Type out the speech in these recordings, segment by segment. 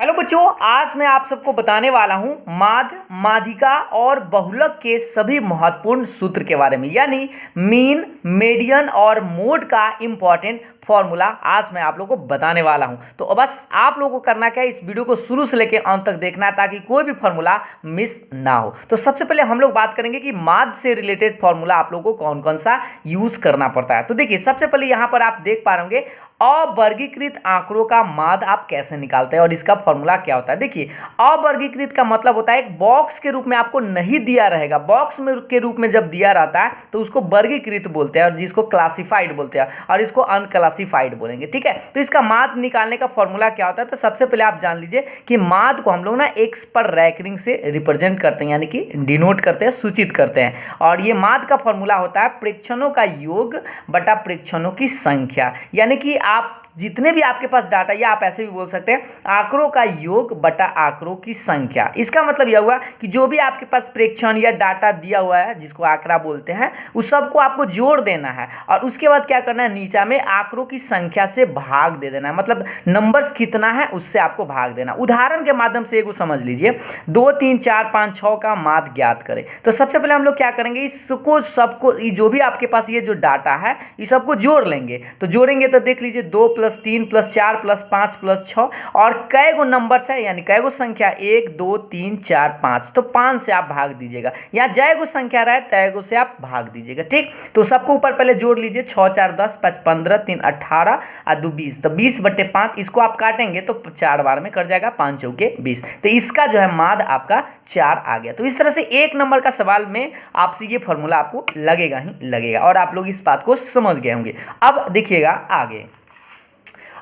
Hello बच्चों, आज मैं आप सबको बताने वाला हूं माध्य, माध्यिका और बहुलक के सभी महत्वपूर्ण सूत्र के बारे में, यानी मीन, मीडियन और मोड का इंपॉर्टेंट फॉर्मूला आज मैं आप लोगों को बताने वाला हूं। तो बस आप लोगों को करना क्या है, इस वीडियो को शुरू से लेकर अंत तक देखना है ताकि कोई भी फॉर्मूला मिस ना हो। तो सबसे पहले हम लोग बात करेंगे कि माध्य से रिलेटेड फॉर्मूला आप लोगों को कौन कौन सा यूज करना पड़ता है। तो देखिए, सबसे पहले यहां पर आप देख पा रहे होंगे अवर्गीकृत आंकड़ों का माध्य आप कैसे निकालते हैं और इसका फॉर्मूला क्या होता है। देखिए, अवर्गीकृत का मतलब होता है एक बॉक्स के रूप में आपको नहीं दिया रहेगा, बॉक्स में के रूप में जब दिया रहता है तो उसको वर्गीकृत बोलते हैं और जिसको क्लासिफाइड बोलते हैं, और इसको अनक्लासिफाइड बोलेंगे। ठीक है, तो इसका माध्य निकालने का फॉर्मूला क्या होता है। तो सबसे पहले आप जान लीजिए कि माध्य को हम लोग ना एक्स पर रैंकिंग से रिप्रेजेंट करते हैं, यानी कि डिनोट करते हैं, सूचित करते हैं। और ये माध्य का फॉर्मूला होता है प्रेक्षणों का योग बटा प्रेक्षणों की संख्या, यानी कि आप जितने भी आपके पास डाटा, या आप ऐसे भी बोल सकते हैं आंकड़ों का योग बटा आंकड़ों की संख्या। इसका मतलब यह हुआ कि जो भी आपके पास प्रेक्षण या डाटा दिया हुआ है, जिसको आंकड़ा बोलते हैं, उस सबको आपको जोड़ देना है और उसके बाद क्या करना है, नीचा में आंकड़ों की संख्या से भाग दे देना है। मतलब नंबर्स कितना है उससे आपको भाग देना। उदाहरण के माध्यम से एक समझ लीजिए, 2 3 4 5 6 का माध्य ज्ञात करें। तो सबसे पहले हम लोग क्या करेंगे, इसको सबको, जो भी आपके पास ये जो डाटा है इस सबको जोड़ लेंगे। तो जोड़ेंगे तो देख लीजिए 2 + 3 + 4 + 5 + 6, और कै गो नंबर है, यानी कै गो संख्या 1 2 3 4 5, तो 5 से आप भाग दीजिएगा। यहाँ जय गो संख्या रहे तय गो से आप भाग दीजिएगा। ठीक, तो सबको ऊपर पहले जोड़ लीजिए, 6 4 10 5 15 3 18 और 2 20, तो 20/5 इसको आप काटेंगे तो 4 बार में कट जाएगा, 5 चौके 20। तो इसका जो है माध्य आपका 4 आ गया। तो इस तरह से एक नंबर का सवाल में आपसे ये फॉर्मूला आपको लगेगा ही लगेगा, और आप लोग इस बात को समझ गए होंगे। अब देखिएगा आगे,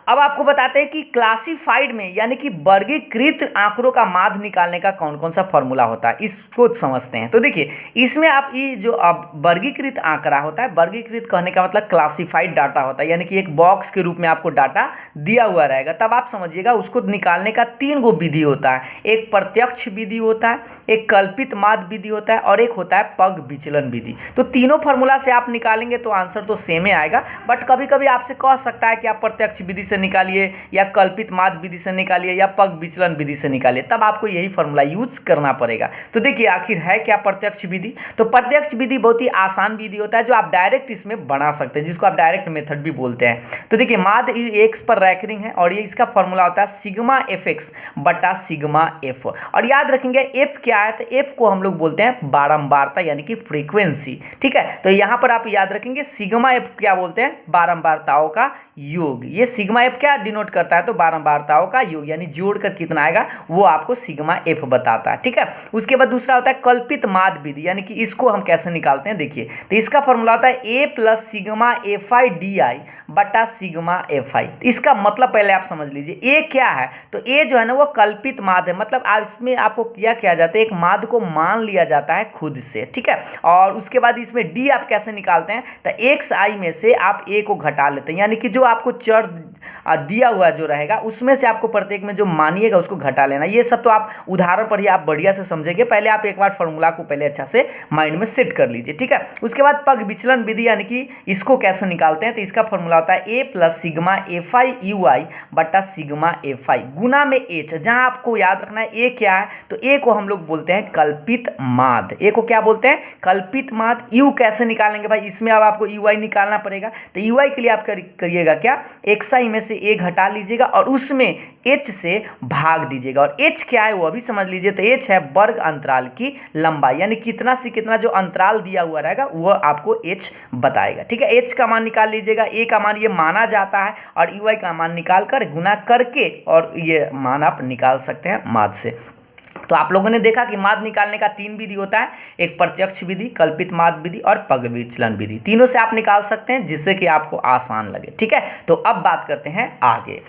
अब आपको बताते हैं कि क्लासिफाइड में, यानी कि वर्गीकृत आंकड़ों का माध्य निकालने का कौन कौन सा फॉर्मूला होता है, इसको समझते हैं। तो देखिए, इसमें आप ये जो अब वर्गीकृत आंकड़ा होता है, वर्गीकृत कहने का मतलब क्लासिफाइड डाटा होता है, यानी कि एक बॉक्स के रूप में आपको डाटा दिया हुआ रहेगा। तब आप समझिएगा उसको निकालने का 3 गो विधि होता है। एक प्रत्यक्ष विधि होता है, एक कल्पित माध्य विधि होता है, और एक होता है पग विचलन विधि। तो तीनों फॉर्मूला से आप निकालेंगे तो आंसर तो सेम ही आएगा, बट कभी कभी आपसे कह सकता है कि आप प्रत्यक्ष विधि से निकालिए, या कल्पित माध्य विधि से निकालिए, या पग विचलन विधि से निकालिए, तब आपको यही फॉर्मूला यूज करना पड़ेगा। तो देखिए, आखिर है क्या प्रत्यक्ष विधि। तो प्रत्यक्ष विधि बहुत ही आसान विधि होता है जो आप डायरेक्ट इसमें बना सकते हैं, जिसको आप डायरेक्ट मेथड भी बोलते हैं। तो देखिए, माध्य एक्स पर रैंकिंग है और ये इसका फॉर्मूला होता है सिग्मा fx बटा सिग्मा f। और याद रखेंगे f क्या है, तो f को हम लोग बोलते हैं बारंबारता, यानी कि फ्रीक्वेंसी। ठीक है, तो यहां पर आप याद रखेंगे सिग्मा f क्या बोलते हैं, बारंबारताओं का योग। ये सिग्मा f क्या डिनोट करता है, तो बारंबारताओं का योग, यानी जोड़कर कितना आएगा वो आपको सिग्मा f बताता है। ठीक है, उसके बाद दूसरा होता है कल्पित माध्य विधि, यानी कि इसको हम कैसे निकालते हैं। देखिए, तो इसका फॉर्मूला होता है a + सिग्मा fi di बटा सिग्मा fi। इसका मतलब पहले आप समझ लीजिए, a क्या है, तो a जो है ना वो कल्पित माध्य है, मतलब इसमें आपको क्या किया जाता है, एक माध्य को मान लिया जाता है खुद से। ठीक है, और उसके बाद इसमें d आप कैसे निकालते हैं, तो xi में से आप a को घटा लेते हैं, यानी कि जो आपको चर दिया हुआ जो रहेगा उसमें से आपको प्रत्येक में जो मानिएगा उसको घटा लेना। ये सब तो आप उदाहरण पर ही आप बढ़िया से समझेंगे, पहले आप एक बार फॉर्मूला को पहले अच्छा से माइंड में सेट कर लीजिए। ठीक है, उसके बाद पग विचलन विधि, यानी कि इसको कैसे निकालते हैं, तो इसका फॉर्मूला होता है a + सिग्मा fi ui बटा सिग्मा fi गुना में h। जहां आपको याद रखना है a क्या है, तो a को हम लोग बोलते हैं कल्पित माध्य, a को क्या बोलते हैं, कल्पित माध्य। u कैसे निकालेंगे भाई, इसमें अब आपको ui निकालना पड़ेगा। तो ui के लिए आप करिएगा क्या, xi में से a घटा लीजिएगा और उसमें h से भाग दीजिएगा। और h क्या है वो अभी समझ लीजिए, तो h है वर्ग अंतराल की लंबाई, यानी कितना से कितना जो अंतराल दिया हुआ रहेगा वो आपको h बताएगा। ठीक है, h का मान निकाल लीजिएगा, a का मान ये माना जाता है, और ui का मान निकाल कर गुना करके और ये मान आप निकाल सकते हैं माध्य से। तो आप लोगों ने देखा कि माध्य निकालने का 3 विधि होता है, एक प्रत्यक्ष विधि, कल्पित माध्य विधि और पग विचलन विधि। तीनों से आप निकाल सकते हैं जिससे कि आपको आसान लगे। ठीक है, तो अब बात करते हैं आगे।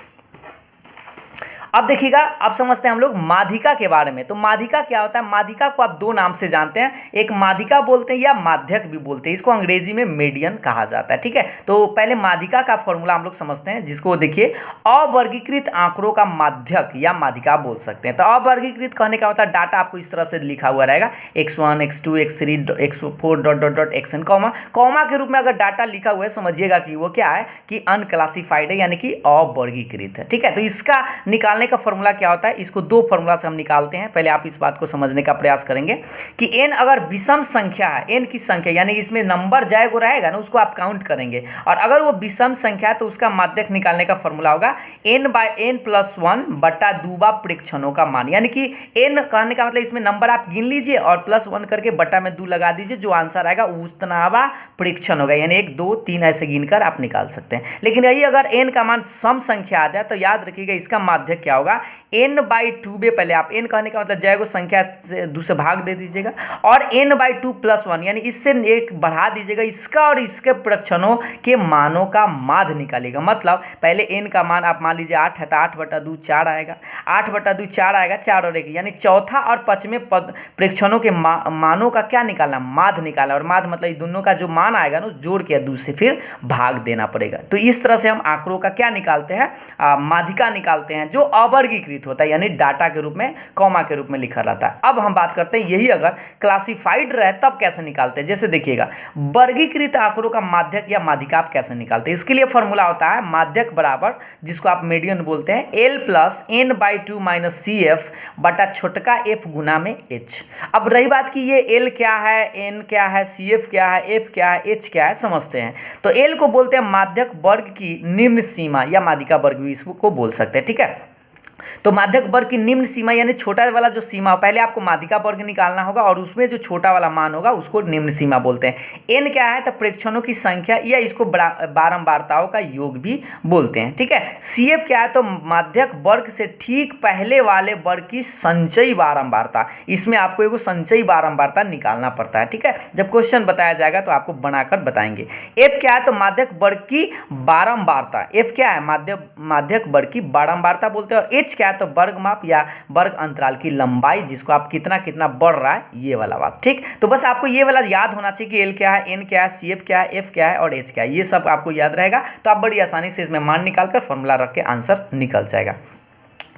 अब देखिएगा, अब समझते हैं हम लोग माध्यिका के बारे में। तो माध्यिका क्या होता है, माध्यिका को आप 2 नाम से जानते हैं, एक माध्यिका बोलते हैं या माध्यक भी बोलते हैं, इसको अंग्रेजी में मीडियन कहा जाता है। ठीक है, तो पहले माध्यिका का फॉर्मूला हम लोग समझते हैं, जिसको देखिए अवर्गीकृत आंकड़ों का माध्यक या माध्यिका बोल सकते हैं। तो अवर्गीकृत कहने का मतलब डाटा आपको इस तरह से लिखा हुआ रहेगा, x1 x2 x3 x4 ... xn comma के रूप में अगर डाटा लिखा हुआ है समझिएगा कि वो क्या है, कि अनक्लासिफाइड है, यानी कि अवर्गीकृत है। ठीक है, तो इसका निकालने निकालने का फॉर्मूला क्या होता है, इसको दो फॉर्मूला से हम निकालते हैं। पहले आप इस बात को समझने का प्रयास करेंगे कि n अगर विषम संख्या है, n की संख्या यानी इसमें नंबर जाएगा रहेगा ना, उसको आप काउंट करेंगे, और अगर वो विषम संख्या है तो उसका माध्यक निकालने का फॉर्मूला होगा n/n+1 बटा दूबा प्रेक्षणों का मान। यानी कि n कहने का मतलब इसमें नंबर आप गिन लीजिए और +1 करके बटा में 2 लगा दीजिए, जो आंसर आएगा उतना प्रेक्षण होगा, यानी 1 2 3 ऐसे गिनकर आप निकाल सकते हैं। लेकिन यही अगर n का मान सम संख्या आ जाए तो याद रखिएगा इसका माध्यक क्या होगा, n/2 में पहले आप n कहने का मतलब जाएगा संख्या से 2 से भाग दे दीजिएगा और n/2+1 यानी इससे एक बढ़ा दीजिएगा, इसका और इसके प्रेक्षणों के मानों का माध्य निकालिएगा। मतलब पहले n का मान आप मान लीजिए 8 है तो 8/2 4 आएगा, 8/2 4 आएगा, 4 और 1 यानी चौथा और पांचवें पद प्रेक्षणों के मानों का क्या निकालना, माध्य निकालना, और माध्य मतलब दोनों का जो मान आएगा ना जोड़ के 2 से फिर भाग देना पड़ेगा। तो इस तरह से हम आंकड़ों का क्या निकालते हैं, माध्यिका निकालते हैं जो अवर्गीकृत होता है, यानी डाटा के रूप में कॉमा के रूप में लिखा रहता है। अब हम बात करते हैं यही अगर क्लासिफाइड रहे तब कैसे निकालते हैं। जैसे देखिएगा वर्गीकृत आंकड़ों का माध्यक या माध्यिका आप कैसे निकालते हैं, इसके लिए फॉर्मूला होता है माध्यक बराबर, जिसको आप मीडियन बोलते हैं, L + n/2 - CF बटा छोटका f गुना में h। अब रही बात कि ये L क्या है, n क्या है, CF क्या है, f क्या है, h क्या है, समझते हैं। तो L को बोलते हैं माध्यक वर्ग की निम्न सीमा या माध्यिका वर्ग भी इसको बोल सकते हैं, ठीक है। तो माध्यक वर्ग की निम्न सीमा यानी छोटा वाला जो सीमा, पहले आपको माध्यिका वर्ग निकालना होगा और उसमें जो छोटा वाला मान होगा उसको निम्न सीमा बोलते हैं। n क्या है तो प्रेक्षणों की संख्या या इसको बारंबारताओं का योग भी बोलते हैं, ठीक है। CF क्या है तो माध्यक वर्ग से ठीक पहले वाले वर्ग की संचयी बारंबारता, इसमें आपको एक संचयी बारंबारता निकालना पड़ता है, ठीक है। जब क्वेश्चन बताया जाएगा तो आपको बनाकर बताएंगे। F क्या है तो माध्यक वर्ग की बारंबारता, F क्या है माध्यक वर्ग की बारंबारता बोलते हैं, और H क्या है तो वर्ग माप या वर्ग अंतराल की लंबाई, जिसको आप कितना कितना बढ़ रहा है ये वाला बात, ठीक। तो बस आपको ये वाला याद होना चाहिए कि L क्या है, N क्या है, CF क्या है, F क्या है और H क्या है, ये सब आपको याद रहेगा तो आप बड़ी आसानी से इसमें मान निकालकर फॉर्मूला रख के आंसर निकल जाएगा।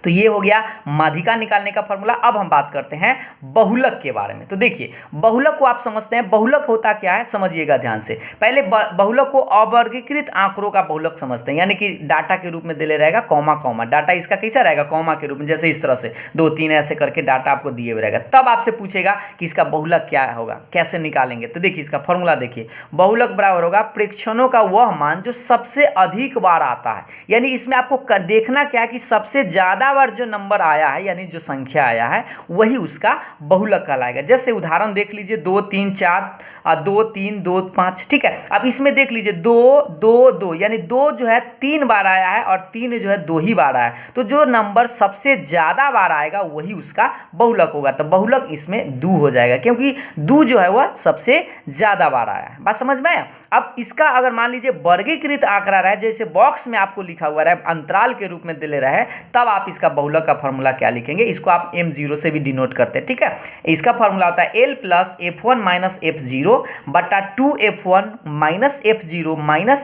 तो ये हो गया माध्यिका निकालने का फॉर्मूला। अब हम बात करते हैं बहुलक के बारे में। तो देखिए बहुलक को आप समझते हैं, बहुलक होता क्या है समझिएगा ध्यान से। पहले बहुलक को अवर्गीकृत आंकड़ों का बहुलक समझते हैं, यानी कि डाटा के रूप में दे ले रहेगा कॉमा कॉमा, डाटा इसका कैसा रहेगा कॉमा के रूप में, जैसे इस तरह से 2 3 ऐसे करके डाटा आपको दिए हुए रहेगा। तब आपसे पूछेगा कि इसका बहुलक क्या होगा, कैसे निकालेंगे। तो देखिए इसका फॉर्मूला देखिए, बहुलक बराबर होगा प्रेक्षणों का वह मान जो सबसे अधिक बार आता है, यानी इसमें आपको देखना क्या है कि सबसे ज्यादा बार जो नंबर आया है यानी जो संख्या आया है वही उसका बहुलक कहलाएगा। जैसे उदाहरण देख लीजिए 2 3 4 2 3 2 5, ठीक है। अब इसमें देख लीजिए 2 2 2 यानी 2 जो है 3 बार आया है और 3 जो है 2 ही बार आया है, तो जो नंबर सबसे ज्यादा बार आएगा वही उसका बहुलक होगा। तो बहुलक इसमें 2 हो जाएगा क्योंकि 2 जो है वह सबसे ज्यादा बार आया है। बात समझ में आया। अब इसका अगर मान लीजिए वर्गीकृत आंकड़ा रहे, जैसे बॉक्स में आपको लिखा हुआ रहे अंतराल के रूप में दे रहे, तब आप इसका बहुलक का फॉर्मूला क्या लिखेंगे, इसको आप m0 से भी डिनोट करते हैं, ठीक है। इसका फॉर्मूला होता है L + f1 - f0 बटा 2f1 - f0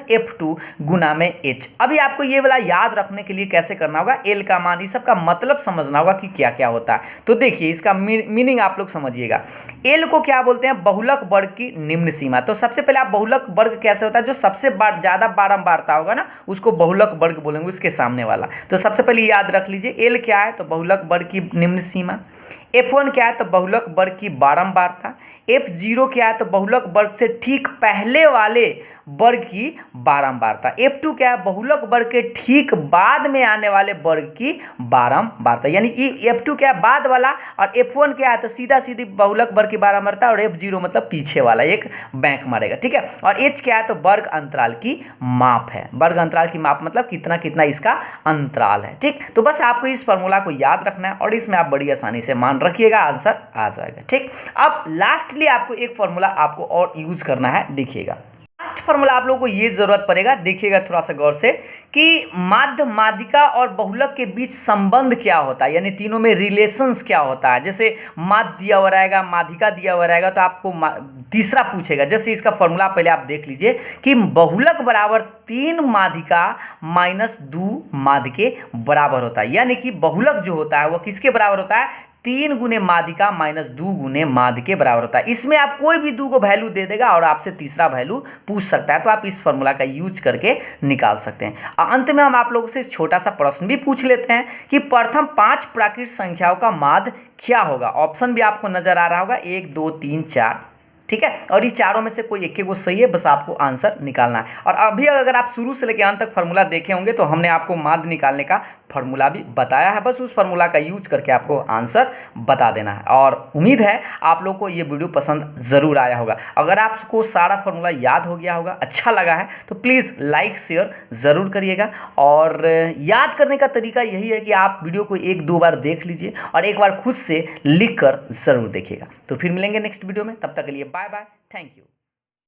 - f2 गुना में h। अभी आपको ये वाला याद रखने के लिए कैसे करना होगा, L का मान, इस सब का मतलब समझना होगा कि क्या क्या होता है। तो देखिए इसका मीनिंग आप लोग समझिएगा। L को क्या बोलते हैं, बहुलक वर्ग की निम्न सीमा। तो सबसे पहले आप बहुलक वर्ग कैसे होता है, जो सबसे ज्यादा बारंबारता होगा ना उसको बहुलक वर्ग बोलेंगे, उसके सामने वाला। तो सबसे पहले याद रख लीजिए L क्या है तो बहुलक वर्ग की निम्न सीमा, F1 क्या है तो बहुलक वर्ग की बारंबारता, F0 क्या है तो बहुलक वर्ग से ठीक पहले वाले वर्ग की बारंबारता, F2 क्या है बहुलक वर्ग के ठीक बाद में आने वाले वर्ग की बारंबारता, यानी F2 क्या है बाद वाला, और F1 क्या है तो सीधा सीधी बहुलक वर्ग की बारंबारता, और F0 मतलब पीछे वाला एक बैंक मारेगा, ठीक है। और H क्या है तो वर्ग अंतराल की माप है, वर्ग अंतराल की माप मतलब कितना कितना इसका अंतराल है, ठीक। तो बस आपको इस फॉर्मूला को याद रखना है और इसमें आप बड़ी आसानी से मान रखिएगा, आंसर आ जाएगा, ठीक। अब लास्टली आपको एक फॉर्मूला आपको और यूज करना है, देखिएगा लास्ट फॉर्मूला आप लोगों को ये जरूरत पड़ेगा, देखिएगा थोड़ा सा गौर से कि माध्य, माध्यिका और बहुलक के बीच संबंध क्या होता है, यानी तीनों में रिलेशंस क्या होता है। जैसे माध्य दिया हुआ रहेगा, माध्यिका दिया हुआ रहेगा, तो आपको तीसरा पूछेगा। जैसे इसका फॉर्मूला पहले आप देख लीजिए कि बहुलक बराबर 3 माध्यिका - 2 माध्य के बराबर होता है, यानी कि बहुलक जो होता है वो किसके बराबर होता है, 3 गुने माध्यिका माइनस 2 गुने माध्य के बराबर होता है। इसमें आप कोई भी 2 को वैल्यू दे देगा और आपसे तीसरा वैल्यू पूछ सकता है, तो आप इस फॉर्मूला का यूज करके निकाल सकते हैं। अंत में हम आप लोगों से छोटा सा प्रश्न भी पूछ लेते हैं कि प्रथम 5 प्राकृत संख्याओं का माध्य क्या होगा। ऑप्शन भी आपको नजर आ रहा होगा 1 2 3 4, ठीक है, और ये चारों में से कोई एक को सही है, बस आपको आंसर निकालना है। और अभी अगर आप शुरू से लेकर अंत तक फार्मूला देखे होंगे तो हमने आपको माध्य निकालने का फार्मूला भी बताया है, बस उस फार्मूला का यूज करके आपको आंसर बता देना है। और उम्मीद है आप लोग को ये वीडियो पसंद ज़रूर आया होगा। अगर आपको सारा फार्मूला याद हो गया होगा, अच्छा लगा है, तो प्लीज़ लाइक शेयर ज़रूर करिएगा। और याद करने का तरीका यही है कि आप वीडियो को 1-2 बार देख लीजिए और एक बार खुद से लिख कर ज़रूर देखिएगा। तो फिर मिलेंगे नेक्स्ट वीडियो में, तब तक के लिए बाय बाय, थैंक यू।